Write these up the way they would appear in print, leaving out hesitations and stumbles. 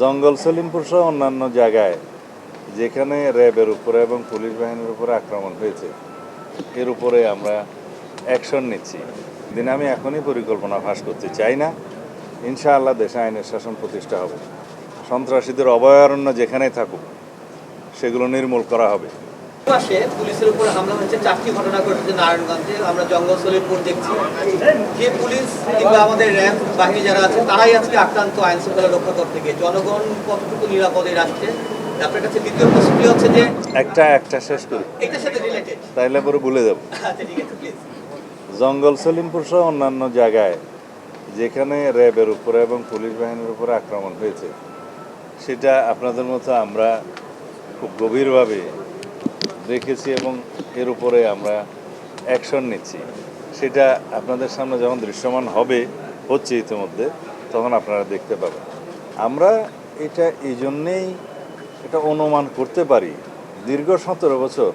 জঙ্গল সলিমপুর সহ অন্যান্য জায়গায় যেখানে র্যাবের উপরে এবং পুলিশ বাহিনীর উপরে আক্রমণ হয়েছে এর উপরে আমরা অ্যাকশন নিচ্ছি। দিনে আমি এখনই পরিকল্পনা ফাঁস করতে চাই না। ইনশাআল্লাহ দেশে আইনের শাসন প্রতিষ্ঠা হবে। সন্ত্রাসীদের অভয়ারণ্য যেখানেই থাকুক সেগুলো নির্মূল করা হবে। মাসে পুলিশের উপর হামলা হয়েছে, 4টি ঘটনা ঘটেছে নারায়ণগঞ্জে। আমরা জঙ্গল সলিমপুর দেখছি যে পুলিশ কিংবা আমাদের র্যাব বাহিনী যারা আছে তারাই আজকে আক্রান্ত আইন শৃঙ্খলা রক্ষা করতে গিয়ে। জনগণ কতটুকু নিরাপদে রাখছে? আপনার কাছে দ্বিতীয় প্রশ্নটি হচ্ছে যে একটা শেষ করি, এটার সাথে রিলেটেড, তাইলে পরে ভুলে যাব। আচ্ছা ঠিক আছে প্লিজ। জঙ্গল সলিমপুর সহ অন্যান্য জায়গায় যেখানে র্যাবের উপরে এবং পুলিশ বাহিনীর উপরে আক্রমণ হয়েছে সেটা আপনাদের মতো আমরা খুব গভীরভাবে দেখেছি এবং এর উপরে আমরা অ্যাকশন নিচ্ছি। সেটা আপনাদের সামনে যখন দৃশ্যমান হচ্ছে ইতিমধ্যে, তখন আপনারা দেখতে পাবেন। আমরা এটা এই জন্যেই এটা অনুমান করতে পারি, দীর্ঘ 17 বছর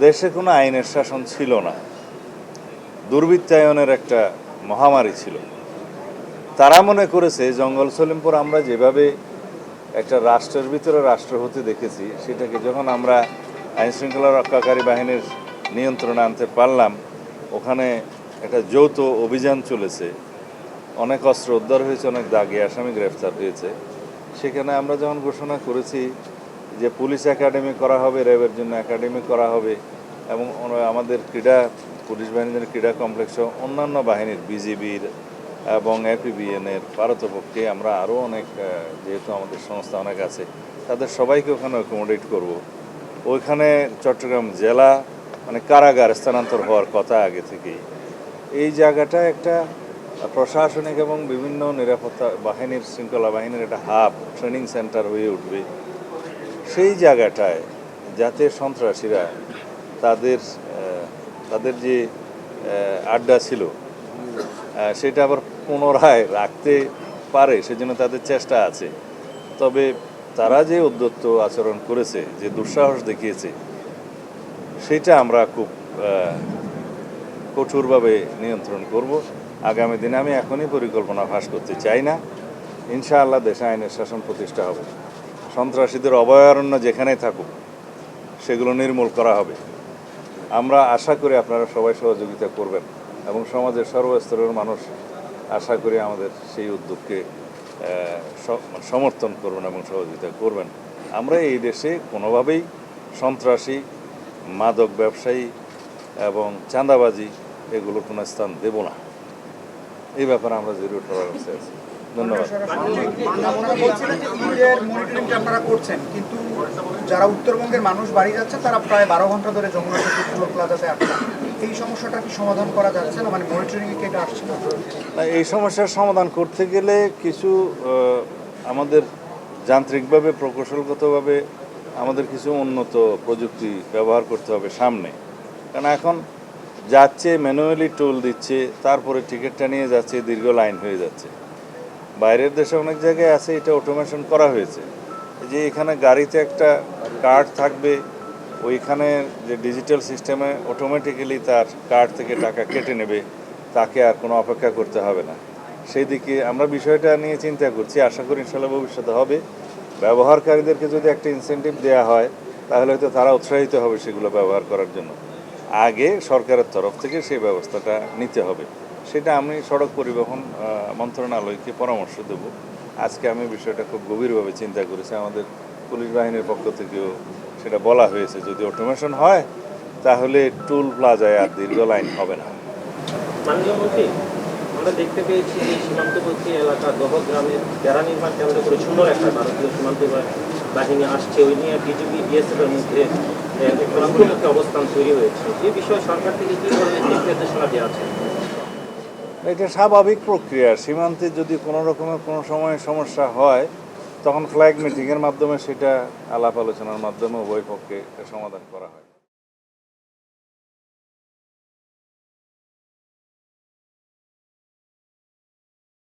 দেশে কোনো আইনের শাসন ছিল না, দুর্বৃত্তায়নের একটা মহামারী ছিল। তারা মনে করেছে জঙ্গল সলিমপুর আমরা যেভাবে একটা রাষ্ট্রের ভিতরে রাষ্ট্র হতে দেখেছি, সেটাকে যখন আমরা আইনশৃঙ্খলা রক্ষাকারী বাহিনীর নিয়ন্ত্রণে আনতে পারলাম, ওখানে একটা যৌথ অভিযান চলেছে, অনেক অস্ত্র উদ্ধার হয়েছে, অনেক দাগি আসামি গ্রেফতার হয়েছে। সেখানে আমরা যখন ঘোষণা করেছি যে পুলিশ একাডেমি করা হবে, র্যাবের জন্য একাডেমি করা হবে এবং আমাদের পুলিশ বাহিনীর ক্রীড়া কমপ্লেক্স অন্যান্য বাহিনীর বিজিবির এবং এপিবিএনের পারতপক্ষে আমরা আরও অনেক, যেহেতু আমাদের সংস্থা অনেক আছে, তাদের সবাইকে ওখানে অ্যাকোমোডেট করব। ওইখানে চট্টগ্রাম জেলা মানে কারাগার স্থানান্তর হওয়ার কথা আগে থেকেই। এই জায়গাটা একটা প্রশাসনিক এবং বিভিন্ন নিরাপত্তা বাহিনীর, শৃঙ্খলা বাহিনীর একটা হাব, ট্রেনিং সেন্টার হয়ে উঠবে। সেই জায়গাটায় যাতে সন্ত্রাসীরা তাদের যে আড্ডা ছিল সেটা আবার পুনরায় রাখতে পারে, সেজন্য তাদের চেষ্টা আছে। তবে তারা যে উদ্যত আচরণ করেছে, যে দুঃসাহস দেখিয়েছে, সেটা আমরা খুব কঠোরভাবে নিয়ন্ত্রণ করব আগামী দিনে। আমি এখনই পরিকল্পনা ফাঁস করতে চাই না। ইনশাআল্লাহ দেশে আইনের শাসন প্রতিষ্ঠা হবে। সন্ত্রাসীদের অভয়ারণ্য যেখানেই থাকুক সেগুলো নির্মূল করা হবে। আমরা আশা করি আপনারা সবাই সহযোগিতা করবেন এবং সমাজের সর্বস্তরের মানুষ আশা করি আমাদের সেই উদ্যোগকে সমর্থন করবেন এবং সহযোগিতা করবেন। আমরা এই দেশে কোনোভাবেই সন্ত্রাসী, মাদক ব্যবসায়ী এবং চাঁদাবাজি এগুলোর কোনো স্থান দেব না। এই ব্যাপারে আমরা জিরো টলারেন্সে আছি। ধন্যবাদ। আপনারা করছেন, কিন্তু যারা উত্তরবঙ্গের মানুষ বাড়ি যাচ্ছে তারা প্রায় 12 ঘন্টা ধরে যমুনা সেতু টোল প্লাজাতে আটকা। এই সমস্যাটা কি সমাধান করা যাচ্ছে না? মানে মনিটরিং এ এটা আসছে না? এই সমস্যার সমাধান করতে গেলে কিছু আমাদের যান্ত্রিকভাবে, প্রকৌশলগতভাবে আমাদের কিছু উন্নত প্রযুক্তি ব্যবহার করতে হবে সামনে। কারণ এখন যাচ্ছে ম্যানুয়ালি টোল দিচ্ছে, তারপরে টিকিটটা নিয়ে যাচ্ছে, দীর্ঘ লাইন হয়ে যাচ্ছে। বাইরের দেশে অনেক জায়গায় আছে এটা অটোমেশন করা হয়েছে, যে এখানে গাড়িতে একটা কার্ড থাকবে, ওইখানে যে ডিজিটাল সিস্টেমে অটোমেটিক্যালি তার কার্ড থেকে টাকা কেটে নেবে, তাকে আর কোনো অপেক্ষা করতে হবে না। সেই দিকে আমরা বিষয়টা নিয়ে চিন্তা করছি, আশা করি ইনশাল্লাহ ভবিষ্যতে হবে। ব্যবহারকারীদেরকে যদি একটা ইনসেন্টিভ দেওয়া হয় তাহলে হয়তো তারা উৎসাহিত হবে সেগুলো ব্যবহার করার জন্য। আগে সরকারের তরফ থেকে সেই ব্যবস্থাটা নিতে হবে। সেটা আমি সড়ক পরিবহন মন্ত্রণালয়কে পরামর্শ দেব। আজকে আমি বিষয়টা খুব গভীরভাবে চিন্তা করেছি, আমাদের পুলিশ বাহিনীর পক্ষ থেকেও সেটা বলা হয়েছে, যদি অটোমেশন হয় তাহলে টুল প্লাজায় আর দীর্ঘ লাইন হবে না। মাননীয় মন্ত্রী, আমরা দেখতে পেয়েছি যে সীমান্তবর্তী এলাকা দহগ্রামের বেড়া নির্মাণ কেন্দ্র করে সুন্দর একটা ভারতীয় সীমান্ত বাহিনী আসছে, ওই নিয়ে বিজিবি বিএসএফের মধ্যে মুখোমুখি অবস্থান তৈরি হয়েছে। এই বিষয়ে সরকার থেকে কী ধরনের দিক নির্দেশনা দেওয়া আছে? এটা স্বাভাবিক প্রক্রিয়া। সীমান্তে যদি কোনো রকমের কোনো সময় সমস্যা হয় তখন ফ্ল্যাগ মিটিংয়ের মাধ্যমে সেটা আলাপ আলোচনার মাধ্যমে উভয় পক্ষে সমাধান করা হয়।